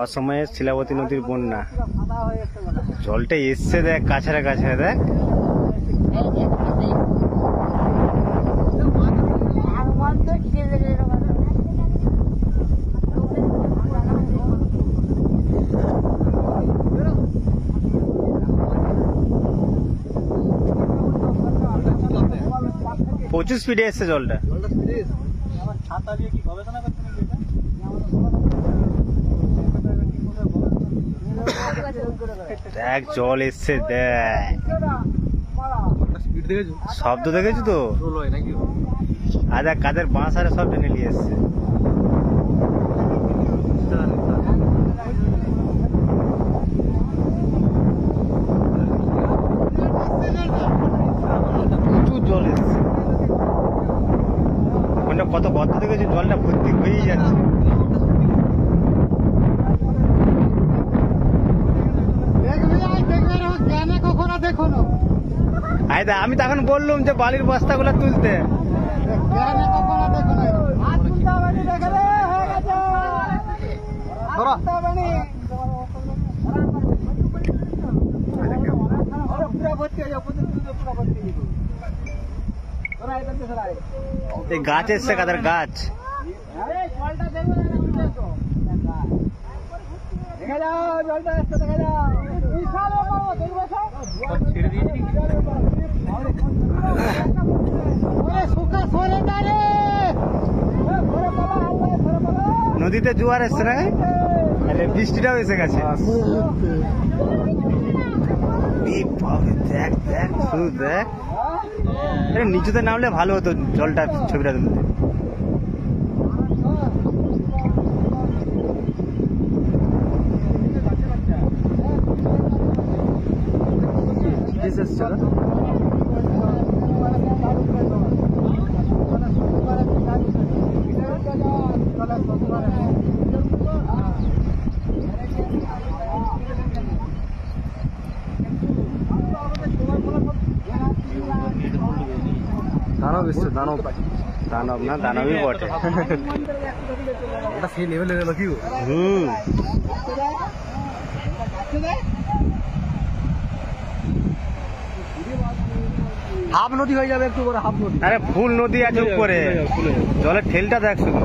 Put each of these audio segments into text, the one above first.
অসময়ে শিলাবতী নদীর বন্যা, জলটা এসছে দেখ কাছাড়া কাছাড়া দেখ। প্রচুর স্পিডে এসছে জলটা। দেখ জল এসছে দেখ, শব্দ দেখেছি তো। আর দেখ কাদের বাঁশ আরে সব টেনে নিয়ে এসছে। প্রচুর জল এসছে, ওখানটা কত গর্ত দেখেছি, জলটা ভর্তি হয়েই যাচ্ছে। আমি তখন বললুম যে বালির বস্তাগুলো তুলতে। এই গাছ এসছে, কাদের গাছ। নদীতে জোয়ার এসছে না, বৃষ্টিটাও এসে গেছে। দেখ দেখ শুধু দেখ, নিচুতে নামলে ভালো হতো, জলটা ছবিটা তুলতে। দানব এসছে, দানব। দানব না, দানবই বটে। সেই লেভেলে গেল কি। হাফ নদী হয়ে যাবে একটু করে, হাফ নদী। আরে ফুল নদী আছে উপরে, জলের ঠেলটা দেখ শুধু।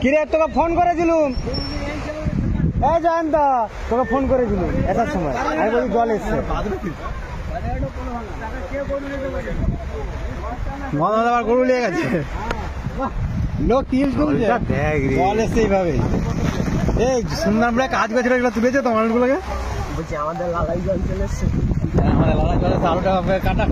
কিরে তোকে ফোন করেছিলুম, এই জয়ন্ত তোকে ফোন করেছিলুম এটার সময়, আমি বলি জল এসছে। গরু নিয়ে গেছে লোক, জল এসছে এইভাবে। এই শুনলাম কাজ গেছিল, এগুলো তুলেছে তো মানুষগুলোকে। বলছি আমাদের লালাই জল চলে এসছে, আমাদের লালাই জল এসছে, আলুটা কাটা।